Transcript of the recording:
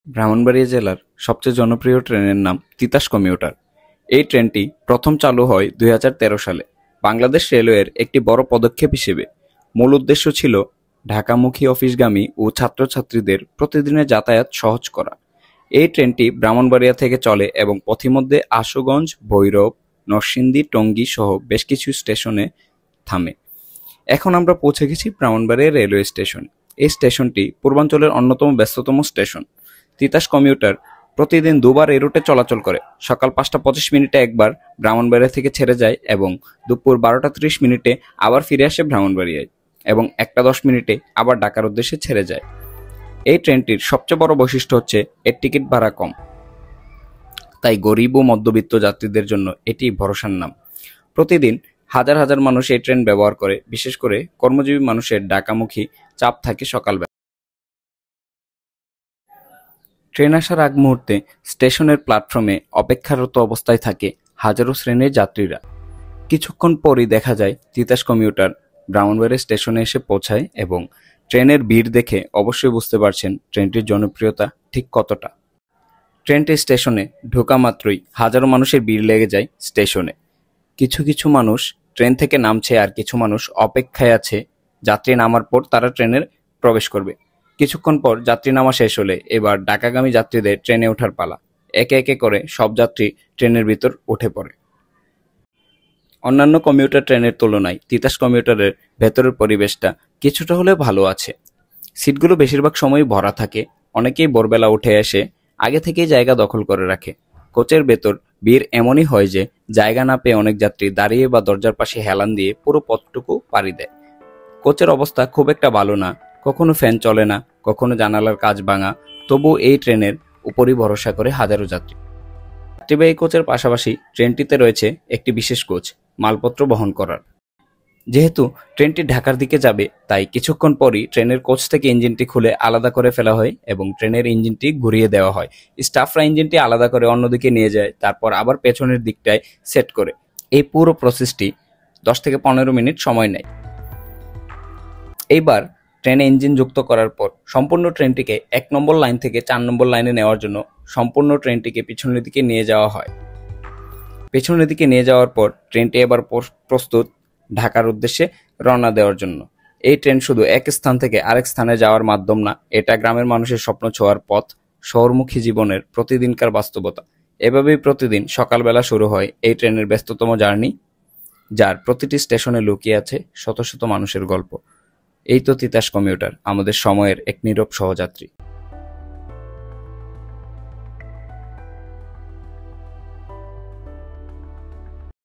ব্রাহ্মণবাড়িয়া জেলার সবচেয়ে জনপ্রিয় ট্রেনের নাম তিতাস কমিউটার। এই ট্রেনটি প্রথম চালু হয় ২০১৩ সালে বাংলাদেশ রেলওয়ের একটি বড় পদক্ষেপ হিসেবে। মূল উদ্দেশ্য ছিল ঢাকামুখী অফিসগামী ও ছাত্রছাত্রীদের প্রতিদিনের যাতায়াত সহজ করা। এই ট্রেনটি ব্রাহ্মণবাড়িয়া থেকে চলে এবং পথিমধ্যে আশুগঞ্জ, ভৈরব, নরসিংদী, টঙ্গী সহ বেশ কিছু স্টেশনে থামে। এখন আমরা পৌঁছে গেছি ব্রাহ্মণবাড়িয়া রেলওয়ে স্টেশন। এই স্টেশনটি পূর্বাঞ্চলের অন্যতম ব্যস্ততম স্টেশন। তিতাস কমিউটার প্রতিদিন দুবার এই রুটে চলাচল করে। সকাল ৫টা ২৫ মিনিটে একবার ব্রাহ্মণবাড়িয়া থেকে ছেড়ে যায় এবং দুপুর ১২টা ৩০ মিনিটে আবার ফিরে আসে ব্রাহ্মণবাড়িয়ায় এবং ১টা ১০ মিনিটে আবার ঢাকার উদ্দেশ্যে ছেড়ে যায়। এই ট্রেনটির সবচেয়ে বড় বৈশিষ্ট্য হচ্ছে এর টিকিট ভাড়া কম, তাই গরিব ও মধ্যবিত্ত যাত্রীদের জন্য এটি ভরসার নাম। প্রতিদিন হাজার হাজার মানুষ এই ট্রেন ব্যবহার করে, বিশেষ করে কর্মজীবী মানুষের ঢাকামুখী চাপ থাকে সকালবেলা। ট্রেন আসার আগ মুহূর্তে স্টেশনের প্ল্যাটফর্মে অপেক্ষারত অবস্থায় থাকে হাজারো শ্রেণীর যাত্রীরা। কিছুক্ষণ পরই দেখা যায় তিতাস কমিউটার ব্রাহ্মণবাড়িয়া স্টেশনে এসে পৌঁছায় এবং ট্রেনের ভিড় দেখে অবশ্যই বুঝতে পারছেন ট্রেনটির জনপ্রিয়তা ঠিক কতটা। ট্রেনটি স্টেশনে ঢোকা মাত্রই হাজারো মানুষের ভিড় লেগে যায় স্টেশনে। কিছু কিছু মানুষ ট্রেন থেকে নামছে আর কিছু মানুষ অপেক্ষায় আছে যাত্রী নামার পর তারা ট্রেনের প্রবেশ করবে। কিছুক্ষণ পর যাত্রী নামা শেষ হলে এবার ঢাকাগামী যাত্রীদের ট্রেনে ওঠার পালা। একে একে করে সব যাত্রী ট্রেনের ভিতর উঠে পড়ে। অন্যান্য কমিউটার ট্রেনের তুলনায় তিতাস কমিউটারের ভেতরের পরিবেশটা কিছুটা হলেও ভালো আছে। সিটগুলো বেশিরভাগ সময়ই ভরা থাকে। অনেকেই ভোরবেলা উঠে এসে আগে থেকেই জায়গা দখল করে রাখে। কোচের ভেতর ভিড় এমনই হয় যে জায়গা না পেয়ে অনেক যাত্রী দাঁড়িয়ে বা দরজার পাশে হেলান দিয়ে পুরো পথটুকু পাড়ি দেয়। কোচের অবস্থা খুব একটা ভালো না, কখনো ফ্যান চলে না, কখনো জানালার কাচ ভাঙা। তবু এই ট্রেনের উপরই ভরসা করে হাজারো যাত্রী। যাত্রীবাহী কোচের পাশাপাশি ট্রেনটিতে রয়েছে একটি বিশেষ কোচ মালপত্র বহন করার। যেহেতু ট্রেনটি ঢাকার দিকে যাবে তাই কিছুক্ষণ পরই ট্রেনের কোচ থেকে ইঞ্জিনটি খুলে আলাদা করে ফেলা হয় এবং ট্রেনের ইঞ্জিনটি ঘুরিয়ে দেওয়া হয়। স্টাফরা ইঞ্জিনটি আলাদা করে অন্যদিকে নিয়ে যায়, তারপর আবার পেছনের দিকটায় সেট করে। এই পুরো প্রসেসটি ১০ থেকে ১৫ মিনিট সময় নেয়। এইবার ট্রেনে ইঞ্জিন যুক্ত করার পর সম্পূর্ণ ট্রেনটিকে ১ নম্বর লাইন থেকে ৪ নম্বর লাইনে নেওয়ার জন্য সম্পূর্ণ ট্রেনটিকে পিছনের দিকে নিয়ে যাওয়া হয়। পেছনের দিকে নিয়ে যাওয়ার পর ট্রেনটি এবার প্রস্তুত ঢাকার উদ্দেশ্যে রওনা দেওয়ার জন্য। এই ট্রেন শুধু এক স্থান থেকে আরেক স্থানে যাওয়ার মাধ্যম না, এটা গ্রামের মানুষের স্বপ্ন ছোঁয়ার পথ, শহরমুখী জীবনের প্রতিদিনকার বাস্তবতা। এভাবেই প্রতিদিন সকালবেলা শুরু হয় এই ট্রেনের ব্যস্ততম জার্নি, যার প্রতিটি স্টেশনে লুকিয়ে আছে শত শত মানুষের গল্প। এই তো তিতাস কমিউটার, আমাদের সময়ের এক নীরব সহযাত্রী।